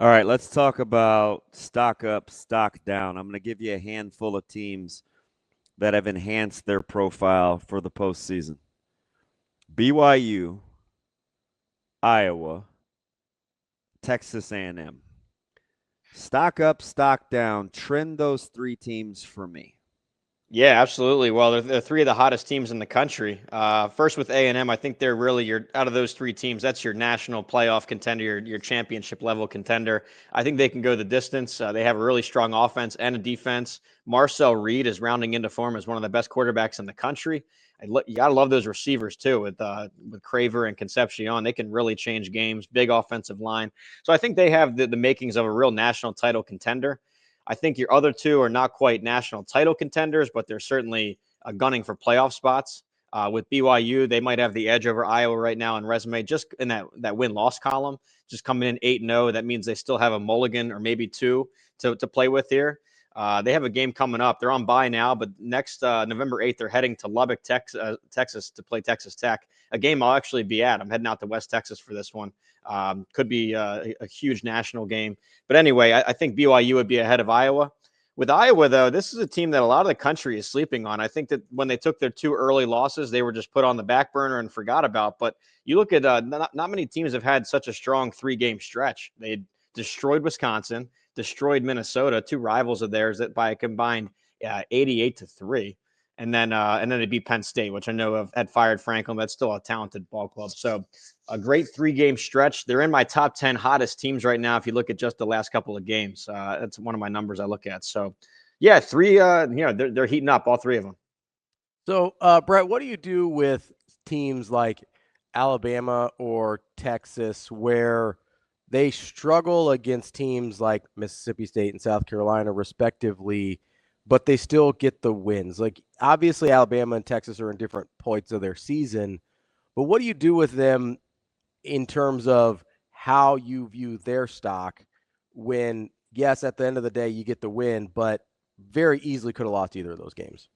All right, let's talk about stock up, stock down. I'm going to give you a handful of teams that have enhanced their profile for the postseason. BYU, Iowa, Texas A&M. Stock up, stock down. Trend those three teams for me. Yeah, absolutely. Well, they're three of the hottest teams in the country. First with A&M, I think they're really out of those three teams. That's your national playoff contender, your championship level contender. I think they can go the distance. They have a really strong offense and a defense. Marcel Reed is rounding into form as one of the best quarterbacks in the country. You gotta love those receivers too with Craver and Concepcion. They can really change games. Big offensive line. So I think they have the makings of a real national title contender. I think your other two are not quite national title contenders, but they're certainly gunning for playoff spots. With BYU, they might have the edge over Iowa right now in resume, just in that win-loss column, just coming in 8-0. That means they still have a mulligan or maybe two to play with here. They have a game coming up. They're on bye now, but next November 8th, they're heading to Lubbock, Texas to play Texas Tech, a game I'll actually be at. I'm heading out to West Texas for this one. Could be a huge national game. But anyway, I think BYU would be ahead of Iowa. With Iowa, though, this is a team that a lot of the country is sleeping on. I think that when they took their two early losses, they were just put on the back burner and forgot about. But you look at not many teams have had such a strong 3-game stretch. They destroyed Wisconsin, destroyed Minnesota, two rivals of theirs that by a combined 88-3. And then they beat Penn State, which I know had fired Franklin. That's still a talented ball club. So a great 3-game stretch. They're in my top 10 hottest teams right now. If you look at just the last couple of games, that's one of my numbers I look at. So yeah, three, they're heating up, all three of them. So Brett, what do you do with teams like Alabama or Texas where they struggle against teams like Mississippi State and South Carolina respectively, but they still get the wins? Like, obviously Alabama and Texas are in different points of their season, but what do you do with them in terms of how you view their stock when, yes, at the end of the day you get the win, but very easily could have lost either of those games?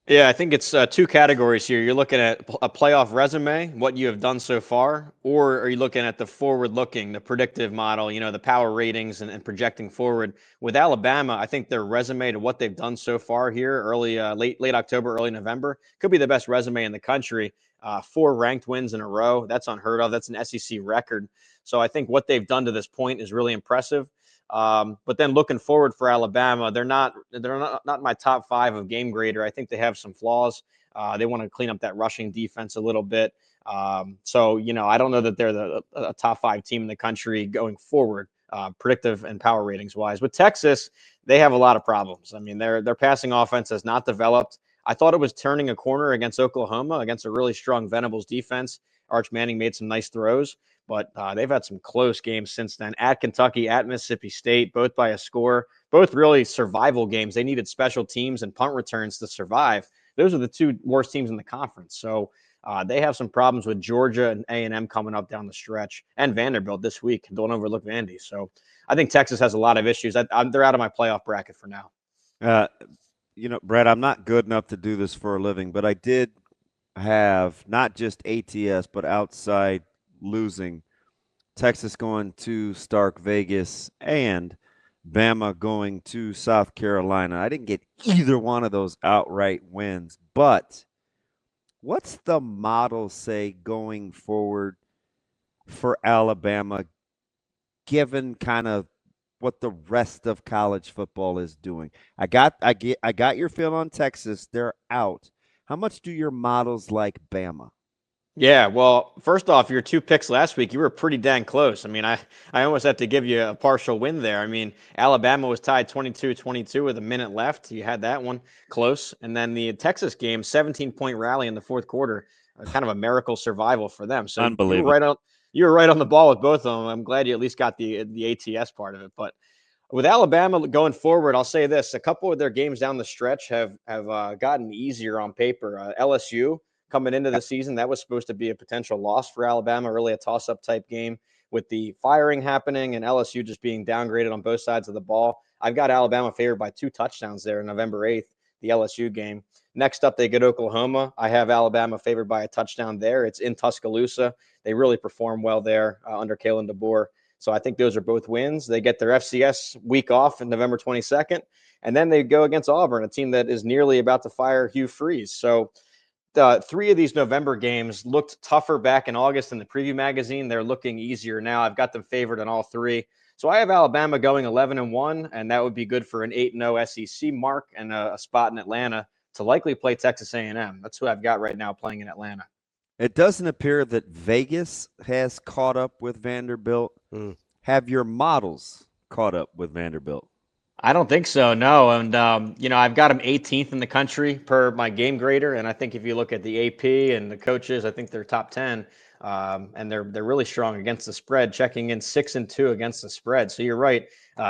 Yeah, I think it's two categories here. You're looking at a playoff resume, what you have done so far, or are you looking at the forward-looking, the predictive model, the power ratings and projecting forward? With Alabama, I think their resume to what they've done so far here, late October, early November, could be the best resume in the country. 4 ranked wins in a row. That's unheard of. That's an SEC record. So I think what they've done to this point is really impressive. But then looking forward for Alabama, they're not my top 5 of game grader. I think they have some flaws. They want to clean up that rushing defense a little bit. So I don't know that they're a top 5 team in the country going forward, predictive and power ratings wise. With Texas, they have a lot of problems. I mean, their passing offense has not developed. I thought it was turning a corner against Oklahoma, against a really strong Venables defense. Arch Manning made some nice throws. But they've had some close games since then. At Kentucky, at Mississippi State, both by a score, both really survival games. They needed special teams and punt returns to survive. Those are the 2 worst teams in the conference. So they have some problems with Georgia and A&M coming up down the stretch, and Vanderbilt this week. Don't overlook Vandy. So I think Texas has a lot of issues. They're out of my playoff bracket for now. Brett, I'm not good enough to do this for a living, but I did have not just ATS, but outside losing, Texas going to Stark Vegas, and Bama going to South Carolina. I didn't get either one of those outright wins, but what's the model say going forward for Alabama, given kind of what the rest of college football is doing? I got your feel on Texas. They're out. How much do your models like Bama? Yeah, well, first off, your 2 picks last week, you were pretty dang close. I mean, I almost have to give you a partial win there. I mean, Alabama was tied 22-22 with a minute left. You had that one close. And then the Texas game, 17-point rally in the fourth quarter, kind of a miracle survival for them. So Unbelievable. You were right on the ball with both of them. I'm glad you at least got the ATS part of it. But with Alabama going forward, I'll say this: a couple of their games down the stretch have gotten easier on paper. LSU coming into the season, that was supposed to be a potential loss for Alabama, really a toss-up type game with the firing happening and LSU just being downgraded on both sides of the ball. I've got Alabama favored by 2 touchdowns there on November 8th, the LSU game. Next up, they get Oklahoma. I have Alabama favored by a touchdown there. It's in Tuscaloosa. They really perform well there under Kalen DeBoer. So I think those are both wins. They get their FCS week off on November 22nd, and then they go against Auburn, a team that is nearly about to fire Hugh Freeze. So three of these November games looked tougher back in August in the preview magazine. They're looking easier now. I've got them favored in all three. So I have Alabama going 11-1, and that would be good for an 8-0 SEC mark and a spot in Atlanta to likely play Texas A&M. That's who I've got right now playing in Atlanta. It doesn't appear that Vegas has caught up with Vanderbilt. Have your models caught up with Vanderbilt? I don't think so, no. And, I've got them 18th in the country per my game grader. And I think if you look at the AP and the coaches, I think they're top 10. And they're really strong against the spread, checking in 6-2 against the spread. So you're right.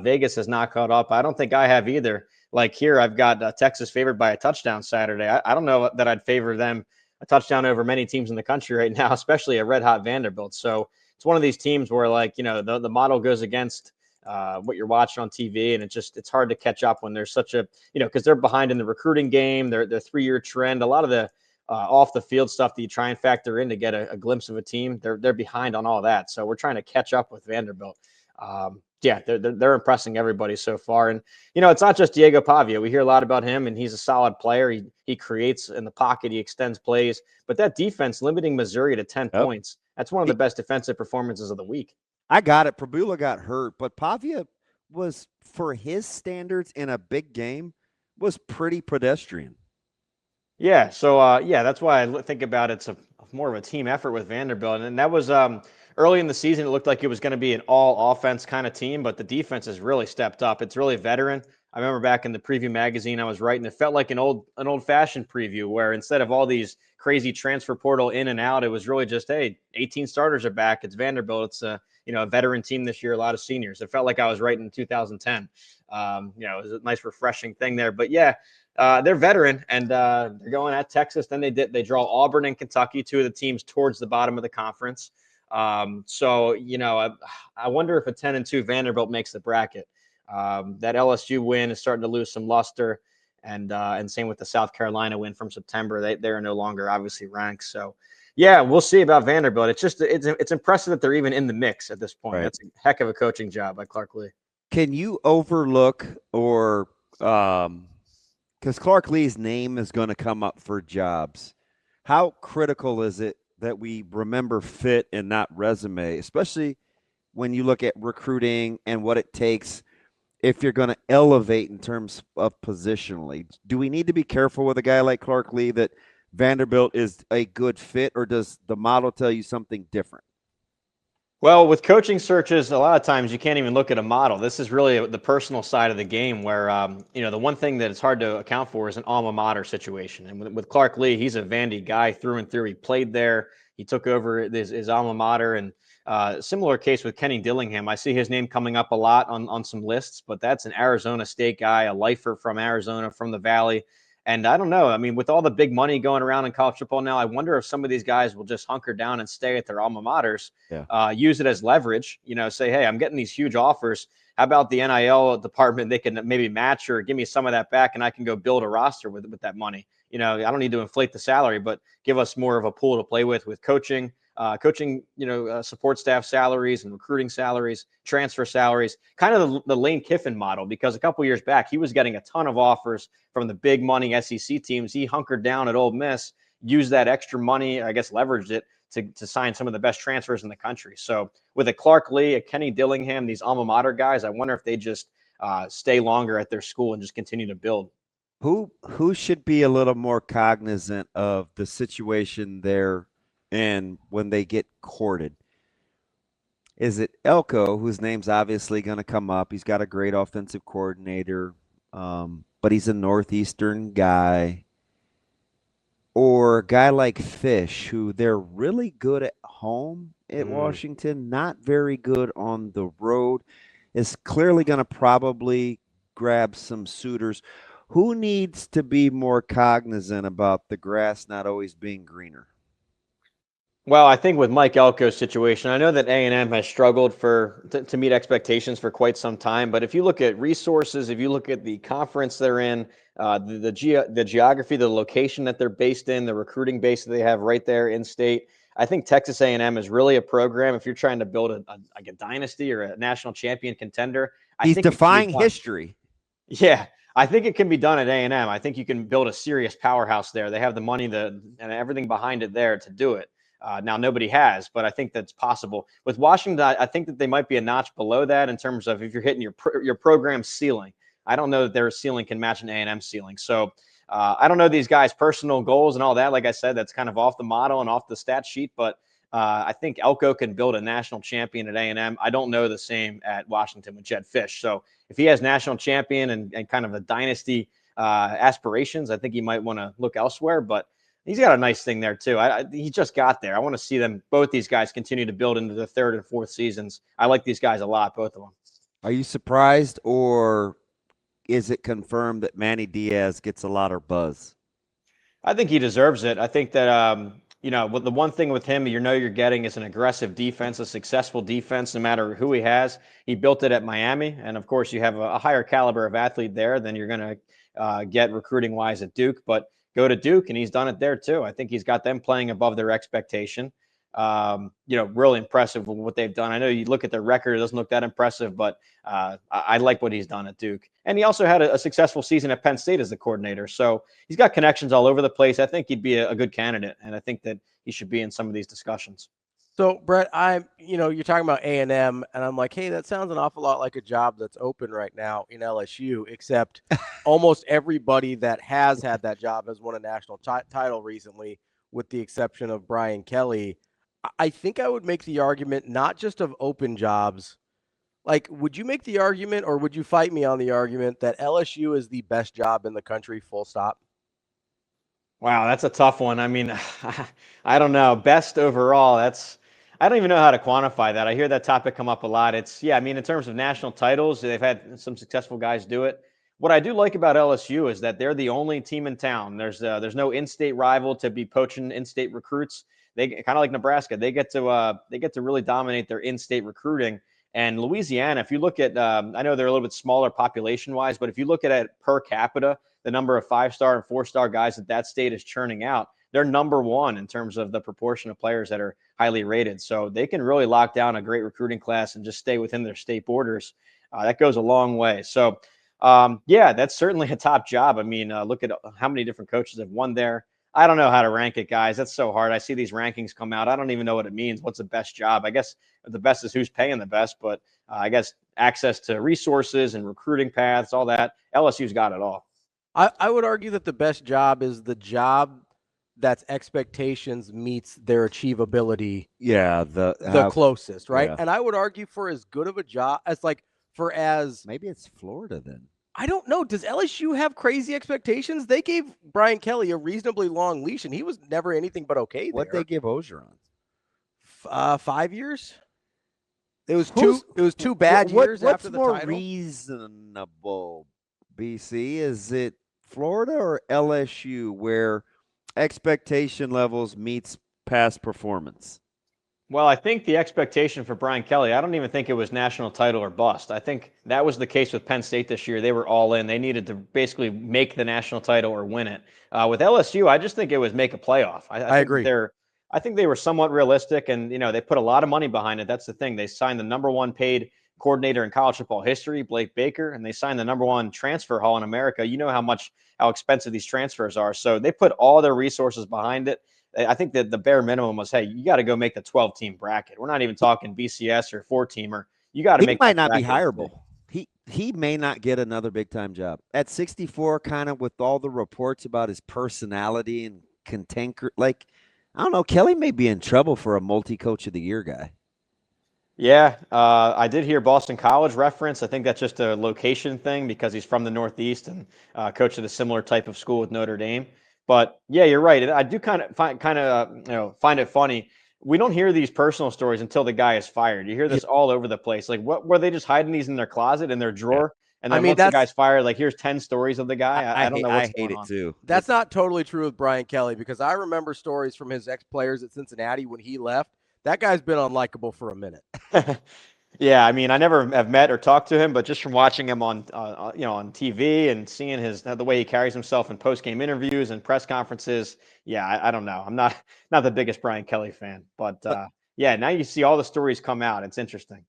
Vegas has not caught up. I don't think I have either. Like here, I've got Texas favored by a touchdown Saturday. I don't know that I'd favor them a touchdown over many teams in the country right now, especially a red hot Vanderbilt. So it's one of these teams where the model goes against what you're watching on TV, and it's hard to catch up when there's such a, because they're behind in the recruiting game, their 3-year trend, a lot of the off the field stuff that you try and factor in to get a glimpse of a team, they're behind on all that. So we're trying to catch up with Vanderbilt. They're impressing everybody so far. And, it's not just Diego Pavia. We hear a lot about him, and he's a solid player. He creates in the pocket. He extends plays. But that defense limiting Missouri to 10 points, that's one of the best defensive performances of the week. I got it. Prabula got hurt, but Pavia was, for his standards in a big game, was pretty pedestrian. Yeah, so, that's why I think about it's more of a team effort with Vanderbilt. And that was early in the season, it looked like it was going to be an all-offense kind of team, but the defense has really stepped up. It's really veteran. I remember back in the preview magazine I was writing, it felt like an old-fashioned preview where instead of all these crazy transfer portal in and out, it was really just, hey, 18 starters are back. It's Vanderbilt. It's a veteran team this year, a lot of seniors. It felt like I was writing in 2010. It was a nice, refreshing thing there. But, yeah, they're veteran, and they're going at Texas. Then they draw Auburn and Kentucky, two of the teams towards the bottom of the conference. I wonder if a 10-2 Vanderbilt makes the bracket. That LSU win is starting to lose some luster, and same with the South Carolina win from September. They're no longer obviously ranked. So, yeah, we'll see about Vanderbilt. It's impressive that they're even in the mix at this point. Right. That's a heck of a coaching job by Clark Lee. Can you overlook or because Clark Lee's name is going to come up for jobs, how critical is it that we remember fit and not resume, especially when you look at recruiting and what it takes if you're going to elevate in terms of positionally? Do we need to be careful with a guy like Clark Lee that Vanderbilt is a good fit, or does the model tell you something different? Well, with coaching searches, a lot of times you can't even look at a model. This is really the personal side of the game where, the one thing that it's hard to account for is an alma mater situation. And with Clark Lee, he's a Vandy guy through and through. He played there. He took over his alma mater. And similar case with Kenny Dillingham. I see his name coming up a lot on some lists, but that's an Arizona State guy, a lifer from Arizona, from the Valley. And I don't know. I mean, with all the big money going around in college football now, I wonder if some of these guys will just hunker down and stay at their alma maters, use it as leverage, say, hey, I'm getting these huge offers. How about the NIL department? They can maybe match or give me some of that back, and I can go build a roster with that money. I don't need to inflate the salary, but give us more of a pool to play with coaching. Support staff salaries and recruiting salaries, transfer salaries, kind of the Lane Kiffin model, because a couple years back, he was getting a ton of offers from the big money SEC teams. He hunkered down at Ole Miss, used that extra money, I guess leveraged it to sign some of the best transfers in the country. So with a Clark Lee, a Kenny Dillingham, these alma mater guys, I wonder if they just stay longer at their school and just continue to build. Who should be a little more cognizant of the situation there and when they get courted? Is it Elko, whose name's obviously going to come up? He's got a great offensive coordinator, but he's a Northeastern guy. Or a guy like Fish, who they're really good at home at Washington, not very good on the road, is clearly going to probably grab some suitors. Who needs to be more cognizant about the grass not always being greener? Well, I think with Mike Elko's situation, I know that A&M has struggled to meet expectations for quite some time. But if you look at resources, if you look at the conference they're in, the geography, the location that they're based in, the recruiting base that they have right there in state, I think Texas A&M is really a program. If you're trying to build like a dynasty or a national champion contender, I He's think it can be defying done. history. Yeah, I think it can be done at A&M. I think you can build a serious powerhouse there. They have the money, and everything behind it there to do it. Now nobody has, but I think that's possible. With Washington, I think that they might be a notch below that in terms of if you're hitting your program ceiling. I don't know that their ceiling can match an A&M ceiling. So I don't know these guys' personal goals and all that. Like I said, that's kind of off the model and off the stat sheet, but I think Elko can build a national champion at A&M. I don't know the same at Washington with Jed Fish. So if he has national champion and kind of a dynasty aspirations, I think he might want to look elsewhere. But he's got a nice thing there too. He just got there. I want to see both these guys continue to build into the third and fourth seasons. I like these guys a lot, both of them. Are you surprised, or is it confirmed that Manny Diaz gets a lot of buzz? I think he deserves it. I think that the one thing with him you're getting is an aggressive defense, a successful defense, no matter who he has. He built it at Miami, and of course, you have a higher caliber of athlete there than you're going to get recruiting wise at Duke. But go to Duke, and he's done it there too. I think he's got them playing above their expectation. Really impressive with what they've done. I know you look at their record; it doesn't look that impressive, but I like what he's done at Duke. And he also had a successful season at Penn State as the coordinator. So he's got connections all over the place. I think he'd be a good candidate, and I think that he should be in some of these discussions. So, Brett, you're talking about A&M, and I'm like, hey, that sounds an awful lot like a job that's open right now in LSU, except almost everybody that has had that job has won a national title recently, with the exception of Brian Kelly. I think I would make the argument not just of open jobs. Like, would you make the argument, or would you fight me on the argument that LSU is the best job in the country, full stop? Wow, that's a tough one. I mean, I don't know. Best overall, I don't even know how to quantify that. I hear that topic come up a lot. I mean, in terms of national titles, they've had some successful guys do it. What I do like about LSU is that they're the only team in town. There's no in-state rival to be poaching in-state recruits. They kind of like Nebraska. They get to really dominate their in-state recruiting. And Louisiana, if you look at, I know they're a little bit smaller population-wise, but if you look at it per capita, the number of 5-star and 4-star guys that state is churning out, they're number one in terms of the proportion of players that are highly rated. So they can really lock down a great recruiting class and just stay within their state borders. That goes a long way. So, that's certainly a top job. I mean, look at how many different coaches have won there. I don't know how to rank it, guys. That's so hard. I see these rankings come out. I don't even know what it means. What's the best job? I guess the best is who's paying the best, but I guess access to resources and recruiting paths, all that. LSU's got it all. I would argue that the best job is the job that's expectations meets their achievability. Yeah, the closest, right? Yeah. And I would argue for as good of a job as maybe it's Florida then. I don't know. Does LSU have crazy expectations? They gave Brian Kelly a reasonably long leash, and he was never anything but okay. What'd they give Ogeron? 5 years. It was two bad years after the title. What's more reasonable, BC? Is it Florida or LSU where expectation levels meets past performance? Well, I think the expectation for Brian Kelly, I don't even think it was national title or bust. I think that was the case with Penn State this year. They were all in. They needed to basically make the national title or win it. With LSU, I just think it was make a playoff. I agree. I think they were somewhat realistic, and they put a lot of money behind it. That's the thing. They signed the number one paid coordinator in college football history, Blake Baker, and they signed the number one transfer haul in America. You know how expensive these transfers are. So they put all their resources behind it. I think that the bare minimum was, hey, you got to go make the 12-team bracket. We're not even talking BCS or 4-teamer. You got to make. He might not be hireable. He may not get another big-time job at 64. Kind of with all the reports about his personality and cantanker, like I don't know. Kelly may be in trouble for a multi-coach of the year guy. Yeah, I did hear Boston College reference. I think that's just a location thing because he's from the Northeast and coached at a similar type of school with Notre Dame. But yeah, you're right. I do kind of find it funny. We don't hear these personal stories until the guy is fired. You hear this all over the place. Like, what were they just hiding these in their closet, in their drawer? And then once the guy's fired, like, here's 10 stories of the guy. I don't know what's going on. I hate it too. That's not totally true with Brian Kelly, because I remember stories from his ex-players at Cincinnati when he left. That guy's been unlikable for a minute. Yeah, I mean, I never have met or talked to him, but just from watching him on, on TV and seeing the way he carries himself in post game interviews and press conferences, yeah, I don't know. I'm not the biggest Brian Kelly fan, but yeah, now you see all the stories come out. It's interesting.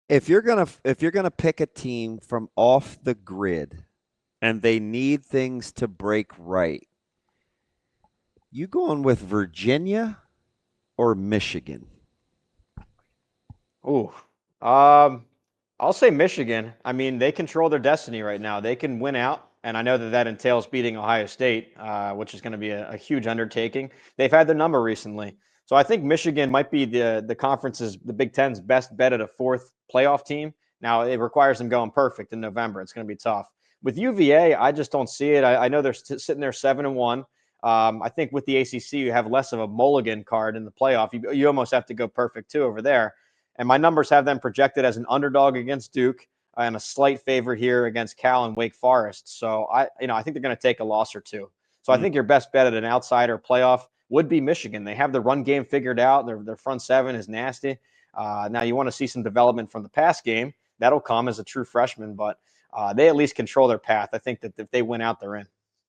If you're gonna pick a team from off the grid and they need things to break right, you going with Virginia or Michigan? Ooh, I'll say Michigan. I mean, they control their destiny right now. They can win out, and I know that entails beating Ohio State, which is going to be a huge undertaking. They've had their number recently, so I think Michigan might be the conference's, the Big Ten's best bet at a fourth playoff team. Now it requires them going perfect in November. It's going to be tough. With UVA, I just don't see it. I know they're sitting there 7-1. I think with the ACC, you have less of a mulligan card in the playoff. You almost have to go perfect too over there. And my numbers have them projected as an underdog against Duke and a slight favorite here against Cal and Wake Forest. So I think they're going to take a loss or two. So I think your best bet at an outsider playoff would be Michigan. They have the run game figured out. Their front seven is nasty. Now you want to see some development from the pass game. That'll come as a true freshman, but they at least control their path. I think that if they win out, they're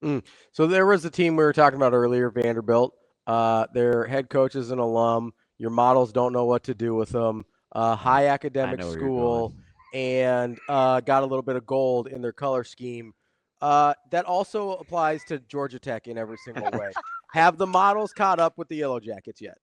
in. So there was the team we were talking about earlier, Vanderbilt. Their head coach is an alum. Your models don't know what to do with them. High academic school, and got a little bit of gold in their color scheme. That also applies to Georgia Tech in every single way. Have the models caught up with the Yellow Jackets yet?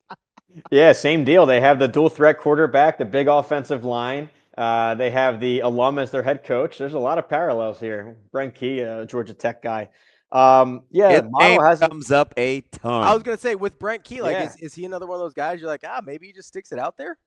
Yeah, same deal. They have the dual threat quarterback, the big offensive line. They have the alum as their head coach. There's a lot of parallels here. Brent Key, Georgia Tech guy. Yeah, His name model hasn't. comes up a ton. I was gonna say with Brent Key, like, Yeah. is he another one of those guys? You're like, maybe he just sticks it out there.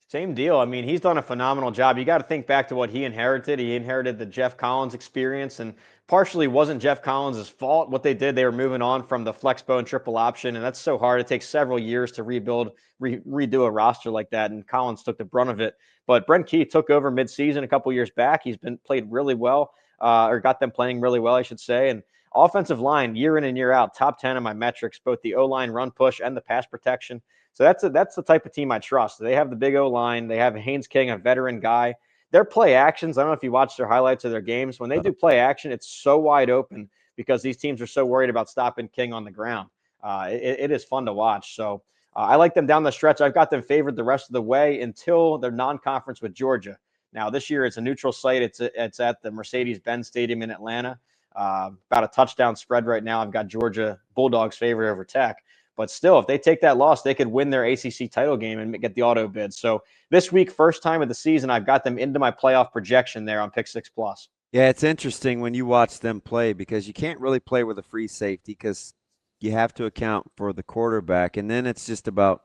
Same deal. I mean, he's done a phenomenal job. You got to think back to what he inherited. He inherited the Jeff Collins experience, and partially wasn't Jeff Collins' fault. What they did, they were moving on from the flex bone triple option, and that's so hard. It takes several years to rebuild, redo a roster like that, and Collins took the brunt of it. But Brent Key took over midseason a couple years back. He's been played really well, or got them playing really well, I should say. And offensive line, year in and year out, top 10 of my metrics, both the O-line run push and the pass protection. So that's the type of team I trust. They have the big O line. They have Haynes King, a veteran guy. Their play actions, I don't know if you watch their highlights of their games. When they do play action, it's so wide open because these teams are so worried about stopping King on the ground. It is fun to watch. So I like them down the stretch. I've got them favored the rest of the way until their non-conference with Georgia. Now this year it's a neutral site. It's at the Mercedes-Benz Stadium in Atlanta. About a touchdown spread right now. I've got Georgia Bulldogs favored over Tech. But still, if they take that loss, they could win their ACC title game and get the auto bid. So this week, first time of the season, I've got them into my playoff projection there on Pick 6 Plus. Yeah, it's interesting when you watch them play because you can't really play with a free safety because you have to account for the quarterback. And then it's just about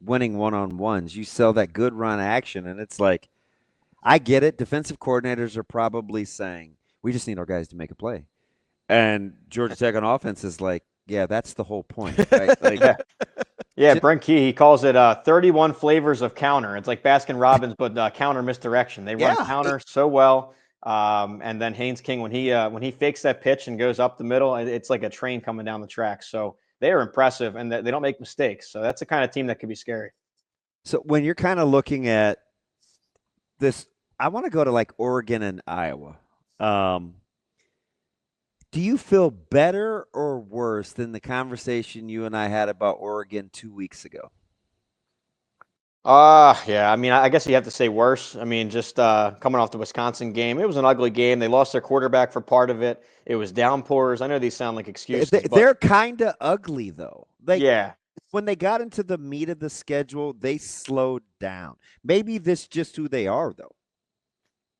winning one-on-ones. You sell that good run action, and it's like, I get it. Defensive coordinators are probably saying, we just need our guys to make a play. And Georgia Tech on offense is like, yeah, that's the whole point. Right? Like, yeah, Brent Key, he calls it 31 flavors of counter. It's like Baskin Robbins, but counter misdirection. They run counter so well. And then Haynes King, when he fakes that pitch and goes up the middle, it's like a train coming down the track. So they are impressive, and they don't make mistakes. So that's the kind of team that could be scary. So when you're kind of looking at this, I want to go to like Oregon and Iowa. Do you feel better or worse than the conversation you and I had about Oregon 2 weeks ago? Yeah. I mean, I guess you have to say worse. I mean, just coming off the Wisconsin game, it was an ugly game. They lost their quarterback for part of it. It was downpours. I know these sound like excuses. They're kind of ugly, though. Yeah. When they got into the meat of the schedule, they slowed down. Maybe this just who they are, though.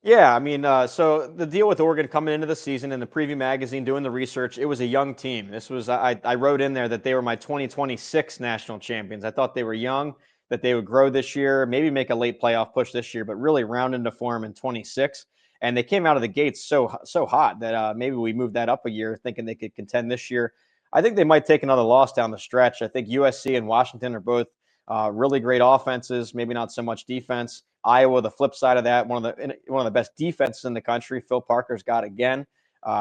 Yeah, I mean, so the deal with Oregon coming into the season in the preview magazine, doing the research, it was a young team. This was I wrote in there that they were my 2026 national champions. I thought they were young, that they would grow this year, maybe make a late playoff push this year, but really round into form in 26. And they came out of the gates so hot that maybe we moved that up a year, thinking they could contend this year. I think they might take another loss down the stretch. I think USC and Washington are both really great offenses, maybe not so much defense. Iowa, the flip side of that, one of the best defenses in the country. Phil Parker's got again.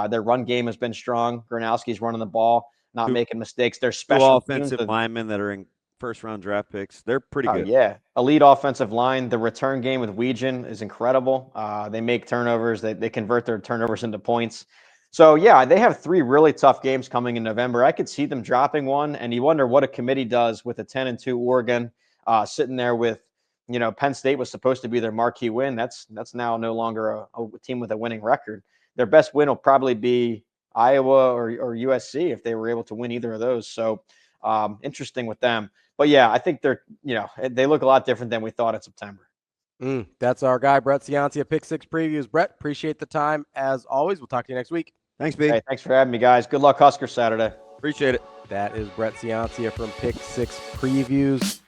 Their run game has been strong. Gronowski's running the ball, not making mistakes. Their special offensive linemen that are first-round draft picks. They're pretty Oh good. yeah, elite offensive line. The return game with Weegan is incredible. They make turnovers. They convert their turnovers into points. So yeah, they have 3 really tough games coming in November. I could see them dropping one, and you wonder what a committee does with a 10-2 Oregon sitting there with, Penn State was supposed to be their marquee win. That's now no longer a team with a winning record. Their best win will probably be Iowa or USC if they were able to win either of those. So interesting with them. But yeah, I think they look a lot different than we thought in September. That's our guy, Brett Ciancia, Pick Six Previews. Brett, appreciate the time as always. We'll talk to you next week. Thanks, B. Hey, thanks for having me, guys. Good luck Husker Saturday. Appreciate it. That is Brett Ciancia from Pick Six Previews.